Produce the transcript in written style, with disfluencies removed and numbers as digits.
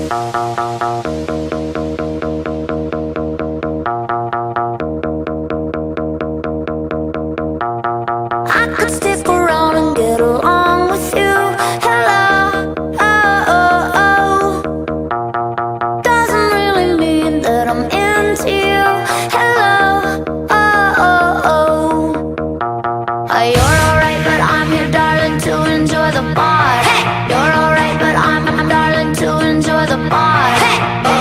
I could stick around and get along with you. Hello, oh, oh, oh. Doesn't really mean that I'm into you. Hello, oh, oh, oh. You're alright, but I'm here, darling, to enjoy the bar. Hey, you're alright, but I'm darling, to enjoy the bar. Hey.